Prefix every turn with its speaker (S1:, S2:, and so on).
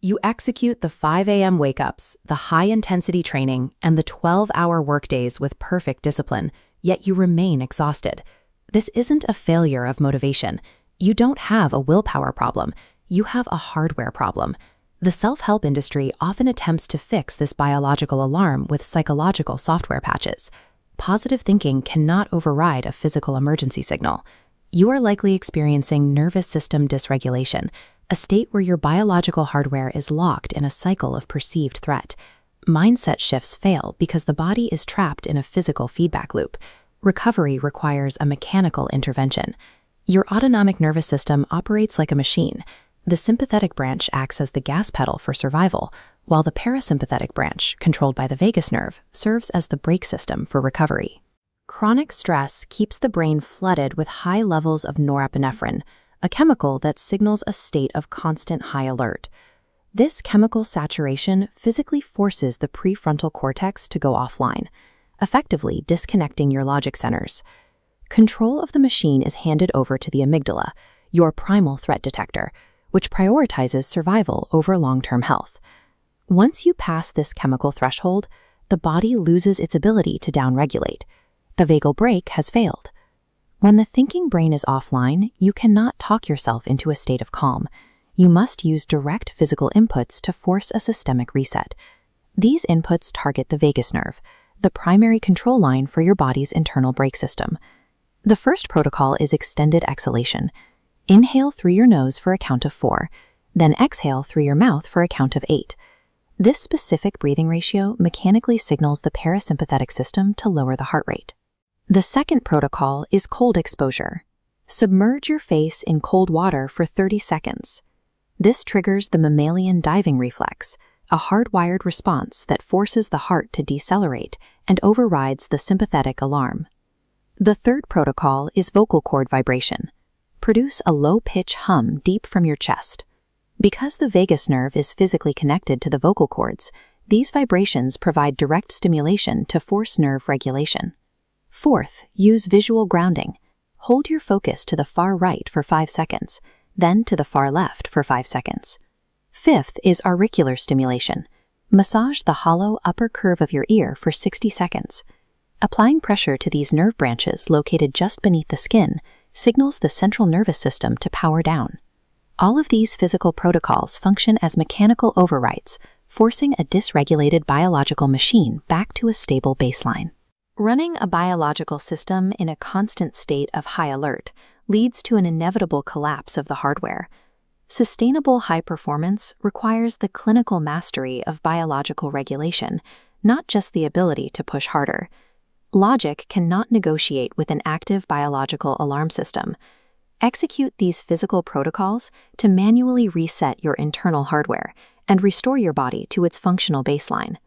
S1: You execute the 5 a.m. wake-ups, the high-intensity training, and the 12-hour workdays with perfect discipline, yet you remain exhausted. This isn't a failure of motivation. You don't have a willpower problem. You have a hardware problem. The self-help industry often attempts to fix this biological alarm with psychological software patches. Positive thinking cannot override a physical emergency signal. You are likely experiencing nervous system dysregulation, a state where your biological hardware is locked in a cycle of perceived threat. Mindset shifts fail because the body is trapped in a physical feedback loop. Recovery requires a mechanical intervention. Your autonomic nervous system operates like a machine. The sympathetic branch acts as the gas pedal for survival, while the parasympathetic branch, controlled by the vagus nerve, serves as the brake system for recovery. Chronic stress keeps the brain flooded with high levels of norepinephrine, a chemical that signals a state of constant high alert. This chemical saturation physically forces the prefrontal cortex to go offline, effectively disconnecting your logic centers. Control of the machine is handed over to the amygdala, your primal threat detector, which prioritizes survival over long-term health. Once you pass this chemical threshold, the body loses its ability to downregulate. The vagal brake has failed. When the thinking brain is offline, you cannot talk yourself into a state of calm. You must use direct physical inputs to force a systemic reset. These inputs target the vagus nerve, the primary control line for your body's internal brake system. The first protocol is extended exhalation. Inhale through your nose for a count of 4, then exhale through your mouth for a count of 8. This specific breathing ratio mechanically signals the parasympathetic system to lower the heart rate. The second protocol is cold exposure. Submerge your face in cold water for 30 seconds. This triggers the mammalian diving reflex, a hardwired response that forces the heart to decelerate and overrides the sympathetic alarm. The third protocol is vocal cord vibration. Produce a low-pitch hum deep from your chest. Because the vagus nerve is physically connected to the vocal cords, these vibrations provide direct stimulation to force nerve regulation. Fourth, use visual grounding. Hold your focus to the far right for 5 seconds, then to the far left for 5 seconds. Fifth is auricular stimulation. Massage the hollow upper curve of your ear for 60 seconds. Applying pressure to these nerve branches located just beneath the skin signals the central nervous system to power down. All of these physical protocols function as mechanical overrides, forcing a dysregulated biological machine back to a stable baseline. Running a biological system in a constant state of high alert leads to an inevitable collapse of the hardware. Sustainable high performance requires the clinical mastery of biological regulation, not just the ability to push harder. Logic cannot negotiate with an active biological alarm system. Execute these physical protocols to manually reset your internal hardware and restore your body to its functional baseline.